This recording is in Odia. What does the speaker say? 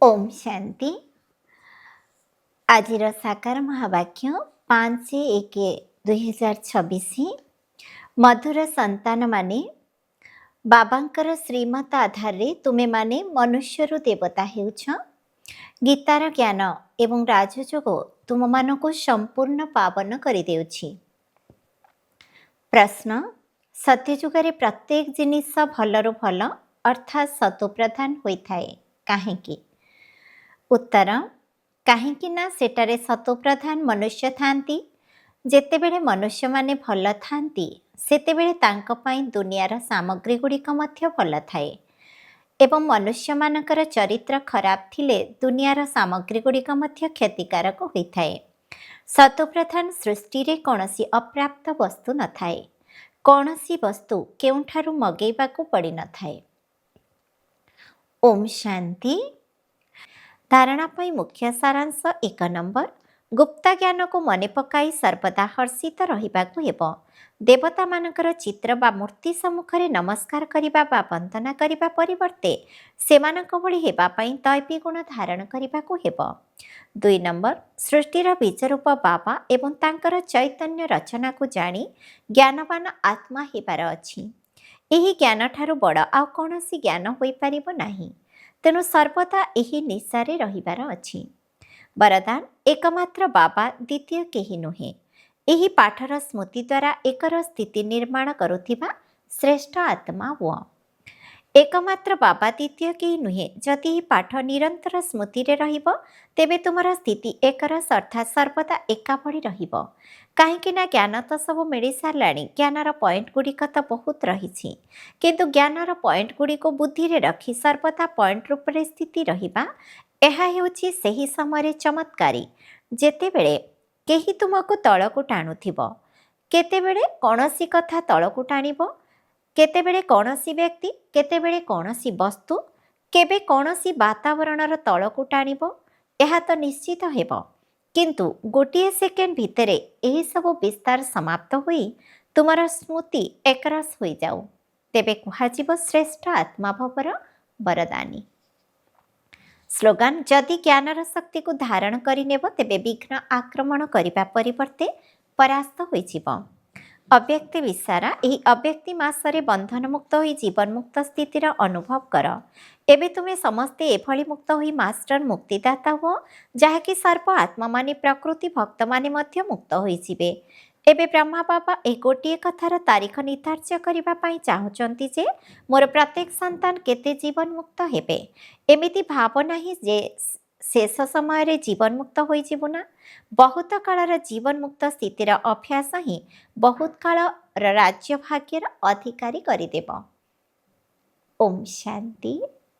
ଓମ୍ ଶାନ୍ତି। ଆଜିର ସାକାର ମହାବାକ୍ୟ 5/1/2026। ମଧୁର ସନ୍ତାନମାନେ, ବାବାଙ୍କର ଶ୍ରୀମତ ଆଧାରରେ ତୁମେମାନେ ମନୁଷ୍ୟରୁ ଦେବତା ହେଉଛ। ଗୀତାର ଜ୍ଞାନ ଏବଂ ରାଜଯୋଗ ତୁମମାନଙ୍କୁ ସମ୍ପୂର୍ଣ୍ଣ ପାବନ କରିଦେଉଛି। ପ୍ରଶ୍ନ: ସତ୍ୟଯୁଗରେ ପ୍ରତ୍ୟେକ ଜିନିଷ ଭଲରୁ ଭଲ ଅର୍ଥାତ୍ ସତୋପ୍ରଧାନ ହୋଇଥାଏ, କାହିଁକି? ଉତ୍ତର: କାହିଁକି ନା ସେଠାରେ ସତୋପ୍ରଧାନ ମନୁଷ୍ୟ ଥାନ୍ତି। ଯେତେବେଳେ ମନୁଷ୍ୟମାନେ ଭଲ ଥାନ୍ତି ସେତେବେଳେ ତାଙ୍କ ପାଇଁ ଦୁନିଆର ସାମଗ୍ରୀ ଗୁଡ଼ିକ ମଧ୍ୟ ଭଲ ଥାଏ ଏବଂ ମନୁଷ୍ୟମାନଙ୍କର ଚରିତ୍ର ଖରାପ ଥିଲେ ଦୁନିଆର ସାମଗ୍ରୀ ଗୁଡ଼ିକ ମଧ୍ୟ କ୍ଷତିକାରକ ହୋଇଥାଏ। ସତୋପ୍ରଧାନ ସୃଷ୍ଟିରେ କୌଣସି ଅପ୍ରାପ୍ତ ବସ୍ତୁ ନଥାଏ। କୌଣସି ବସ୍ତୁ କେଉଁଠାରୁ ମଗେଇବାକୁ ପଡ଼ିନଥାଏ। ଓମ୍ ଶାନ୍ତି। ଧାରଣା ପାଇଁ ମୁଖ୍ୟ ସାରାଂଶ 1 ନମ୍ବର। ଗୁପ୍ତ ଜ୍ଞାନକୁ ମନେ ପକାଇ ସର୍ବଦା ହର୍ଷିତ ରହିବାକୁ ହେବ। ଦେବତାମାନଙ୍କର ଚିତ୍ର ବା ମୂର୍ତ୍ତି ସମ୍ମୁଖରେ ନମସ୍କାର କରିବା ବା ବନ୍ଦନା କରିବା ପରିବର୍ତ୍ତେ ସେମାନଙ୍କ ଭଳି ହେବା ପାଇଁ ଦୈବୀ ଗୁଣ ଧାରଣ କରିବାକୁ ହେବ। 2 ନମ୍ବର। ସୃଷ୍ଟିର ବୀଜରୂପ ବାବା ଏବଂ ତାଙ୍କର ଚୈତନ୍ୟ ରଚନାକୁ ଜାଣି ଜ୍ଞାନବାନ ଆତ୍ମା ହେବାର ଅଛି। ଏହି ଜ୍ଞାନଠାରୁ ବଡ଼ ଆଉ କୌଣସି ଜ୍ଞାନ ହୋଇପାରିବ ନାହିଁ। ତେଣୁ ସର୍ବଦା ଏହି ନିଶାରେ ରହିବାର ଅଛି। ବରଦାନ: ଏକମାତ୍ର ବାବା, ଦ୍ୱିତୀୟ କେହି ନୁହେଁ। ଏହି ପାଠର ସ୍ମୃତି ଦ୍ୱାରା ଏକର ସ୍ଥିତି ନିର୍ମାଣ କରୁଥିବା ଶ୍ରେଷ୍ଠ ଆତ୍ମା ହୁଅ। ଏକମାତ୍ର ବାବା, ଦ୍ୱିତୀୟ କେହି ନୁହେଁ। ଯଦି ଏହି ପାଠ ନିରନ୍ତର ସ୍ମୃତିରେ ରହିବ ତେବେ ତୁମର ସ୍ଥିତି ଏକରସ ଅର୍ଥାତ୍ ସର୍ବଦା ଏକା ଭଳି ରହିବ। କାହିଁକି ନା ଜ୍ଞାନ ତ ସବୁ ମିଳିସାରିଲାଣି। ଜ୍ଞାନର ପଏଣ୍ଟ ଗୁଡ଼ିକ ତ ବହୁତ ରହିଛି, କିନ୍ତୁ ଜ୍ଞାନର ପଏଣ୍ଟ ଗୁଡ଼ିକୁ ବୁଦ୍ଧିରେ ରଖି ସର୍ବଦା ପଏଣ୍ଟ ରୂପରେ ସ୍ଥିତି ରହିବା, ଏହା ହେଉଛି ସେହି ସମୟରେ ଚମତ୍କାରୀ ଯେତେବେଳେ କେହି ତୁମକୁ ତଳକୁ ଟାଣୁଥିବ। କେତେବେଳେ କୌଣସି କଥା ତଳକୁ ଟାଣିବ, କେତେବେଳେ କୌଣସି ବ୍ୟକ୍ତି, କେତେବେଳେ କୌଣସି ବସ୍ତୁ, କେବେ କୌଣସି ବାତାବରଣର ତଳକୁ ଟାଣିବ, ଏହା ତ ନିଶ୍ଚିତ ହେବ। କିନ୍ତୁ ଗୋଟିଏ ସେକେଣ୍ଡ ଭିତରେ ଏହିସବୁ ବିସ୍ତାର ସମାପ୍ତ ହୋଇ ତୁମର ସ୍ମୃତି ଏକରସ ହୋଇଯାଉ, ତେବେ କୁହାଯିବ ଶ୍ରେଷ୍ଠ ଆତ୍ମାଭାବର ବରଦାନୀ। ସ୍ଲୋଗାନ: ଯଦି ଜ୍ଞାନର ଶକ୍ତିକୁ ଧାରଣ କରିନେବ ତେବେ ବିଘ୍ନ ଆକ୍ରମଣ କରିବା ପରିବର୍ତ୍ତେ ପରାସ୍ତ ହୋଇଯିବ। ଅବ୍ୟକ୍ତି ବିସାରା: ଏହି ଅବ୍ୟକ୍ତି ମାସରେ ବନ୍ଧନମୁକ୍ତ ହୋଇ ଜୀବନମୁକ୍ତ ସ୍ଥିତିର ଅନୁଭବ କର। ଏବେ ତୁମେ ସମସ୍ତେ ଏଭଳି ମୁକ୍ତ ହୋଇ ମାଷ୍ଟର ମୁକ୍ତିଦାତା ହୁଅ, ଯାହାକି ସର୍ବ ଆତ୍ମାମାନେ ପ୍ରକୃତି ଭକ୍ତମାନେ ମଧ୍ୟ ମୁକ୍ତ ହୋଇଯିବେ। ଏବେ ବ୍ରହ୍ମା ବାବା ଏହି ଗୋଟିଏ କଥାର ତାରିଖ ନିର୍ଦ୍ଧାର୍ଯ୍ୟ କରିବା ପାଇଁ ଚାହୁଁଛନ୍ତି ଯେ ମୋର ପ୍ରତ୍ୟେକ ସନ୍ତାନ କେତେ ଜୀବନମୁକ୍ତ ହେବେ। ଏମିତି ଭାବ ନାହିଁ ଯେ ଶେଷ ସମୟରେ ଜୀବନମୁକ୍ତ ହୋଇଯିବୁ ନା। ବହୁତ କାଳର ଜୀବନମୁକ୍ତ ସ୍ଥିତିର ଅଭ୍ୟାସ ହିଁ ବହୁତ କାଳର ରାଜ୍ୟ ଭାଗ୍ୟର ଅଧିକାରୀ କରିଦେବ। ଓମ୍ ଶାନ୍ତି।